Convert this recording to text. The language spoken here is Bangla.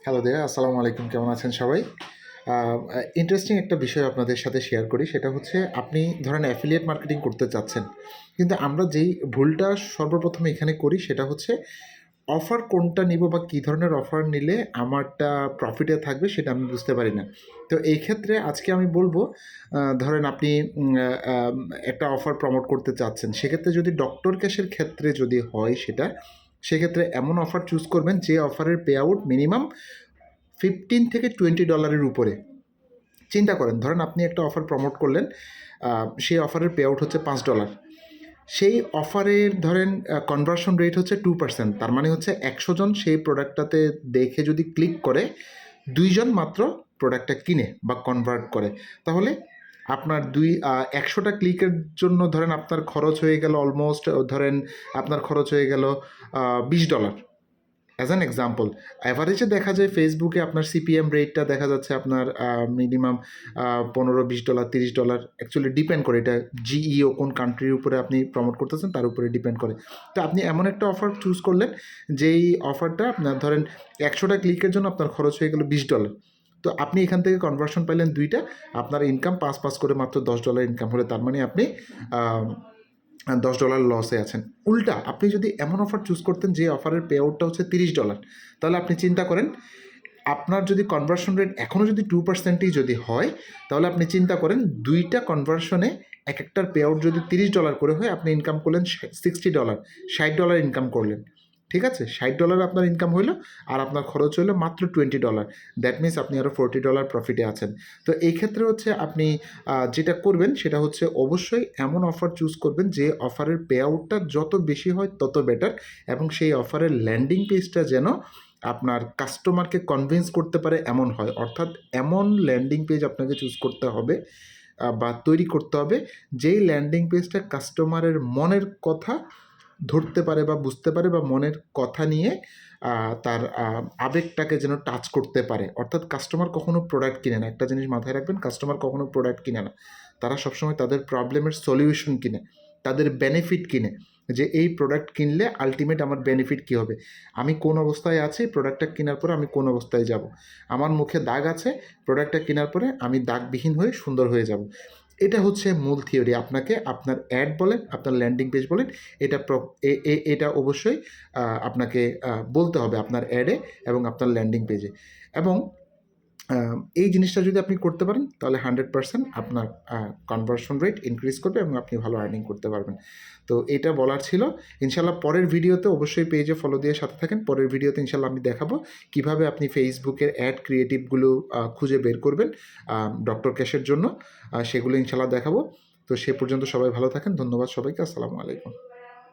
হ্যালো দেয়া, আসসালামু আলাইকুম। কেমন আছেন সবাই? ইন্টারেস্টিং একটা বিষয় আপনাদের সাথে শেয়ার করি। সেটা হচ্ছে আপনি ধরেন অ্যাফিলিয়েট মার্কেটিং করতে চাচ্ছেন। কিন্তু আমরা যেই ভুলটা সর্বপ্রথম এখানে করি সেটা হচ্ছে অফার কোনটা নিবো বা কী ধরনের অফার নিলে আমারটা প্রফিটে থাকবে সেটা আমি বুঝতে পারি না। তো এই ক্ষেত্রে আজকে আমি বলবো ধরেন আপনি একটা অফার প্রমোট করতে চাচ্ছেন। সেক্ষেত্রে যদি ডক্টর ক্যাশের ক্ষেত্রে যদি হয় সেক্ষেত্রে এমন অফার চুজ করবেন যে অফারের পে আউট মিনিমাম 15 থেকে $20 উপরে। চিন্তা করেন, ধরেন আপনি একটা অফার প্রমোট করলেন, সেই অফারের পে আউট হচ্ছে $5। সেই অফারের ধরেন কনভার্সন রেট হচ্ছে 2%। তার মানে হচ্ছে 100 জন সেই প্রোডাক্টটাতে দেখে যদি ক্লিক করে 2 জন মাত্র প্রোডাক্টটা কিনে বা কনভার্ট করে। তাহলে আপনার 100টা ক্লিকের জন্য ধরেন আপনার খরচ হয়ে গেল অলমোস্ট, ধরেন আপনার খরচ হয়ে গেল $20। অ্যাজ অ্যান এক্সাম্পল, অ্যাভারেজে দেখা যায় ফেসবুকে আপনার সিপিএম রেটটা দেখা যাচ্ছে আপনার মিনিমাম $15, $20, $30। অ্যাকচুয়ালি ডিপেন্ড করে, এটা জিইও কোন কান্ট্রির উপরে আপনি প্রমোট করতেছেন তার উপরে ডিপেন্ড করে। তো আপনি এমন একটা অফার চুজ করলেন যেই অফারটা আপনার ধরেন 100টা ক্লিকের জন্য আপনার খরচ হয়ে গেল $20। তো আপনি এখান থেকে কনভার্সন পাইলেন 2টা, আপনার ইনকাম 5 করে মাত্র $10 ইনকাম হলে তার মানে আপনি $10 লসে আছেন। উল্টা আপনি যদি এমন অফার চুজ করতেন যে অফারের পে আউটটা হচ্ছে $30, তাহলে আপনি চিন্তা করেন আপনার যদি কনভার্সন রেট এখনও যদি 2%ই যদি হয়, তাহলে আপনি চিন্তা করেন 2টা কনভার্সনে এক একটার পে আউট যদি $30 করে হয়, আপনি ইনকাম করলেন $60, $60 ইনকাম করলেন। ঠিক আছে, $60 আপনার ইনকাম হইলো আর আপনার খরচ হইলো মাত্র $20। দ্যাট মিনস আপনি আরও $40 প্রফিটে আছেন। তো এই ক্ষেত্রে হচ্ছে আপনি যেটা করবেন সেটা হচ্ছে অবশ্যই এমন অফার চুজ করবেন যে অফারের পে আউটটা যত বেশি হয় তত বেটার, এবং সেই অফারের ল্যান্ডিং পেজটা যেন আপনার কাস্টমারকে কনভিন্স করতে পারে এমন হয়। অর্থাৎ এমন ল্যান্ডিং পেজ আপনাকে চুজ করতে হবে বা তৈরি করতে হবে যেই ল্যান্ডিং পেজটা কাস্টমারের মনের কথা ধরতে পারে বা বুঝতে পারে বা মনের কথা নিয়ে তার আবেগটাকে যেন টাচ করতে পারে। অর্থাৎ কাস্টমার কখনো প্রোডাক্ট কিনে না, একটা জিনিস মাথায় রাখবেন, কাস্টমার কখনো প্রোডাক্ট কিনে না। তারা সবসময় তাদের প্রবলেমের সলিউশন কিনে, তাদের বেনিফিট কিনে, যে এই প্রোডাক্ট কিনলে আলটিমেট আমার বেনিফিট কী হবে, আমি কোন অবস্থায় আছি, প্রোডাক্টটা কেনার পরে আমি কোন অবস্থায় যাব, আমার মুখে দাগ আছে, প্রোডাক্টটা কেনার পরে আমি দাগবিহীন হয়ে সুন্দর হয়ে যাব। এটা হচ্ছে মূল থিওরি। আপনাকে আপনার অ্যাড বলেন, আপনার ল্যান্ডিং পেজ বলেন, এটা এটা অবশ্যই আপনাকে বলতে হবে আপনার অ্যাডে এবং আপনার ল্যান্ডিং পেজে। এবং এই জিনিসটা যদি আপনি করতে পারেন তাহলে 100% আপনার কনভার্সন রেট ইনক্রিজ করবে এবং আপনি ভালো আর্নিং করতে পারবেন। তো এটা বলার ছিল। ইনশাল্লাহ পরের ভিডিওতে অবশ্যই পেজে ফলো দিয়ে সাথে থাকেন। পরের ভিডিওতে ইনশাল্লাহ আমি দেখাবো কীভাবে আপনি ফেসবুকের অ্যাড ক্রিয়েটিভগুলো খুঁজে বের করবেন ডক্টর ক্যাশের জন্য। সেগুলো ইনশাল্লাহ দেখাবো। তো সে পর্যন্ত সবাই ভালো থাকেন। ধন্যবাদ সবাইকে। আসসালামু আলাইকুম।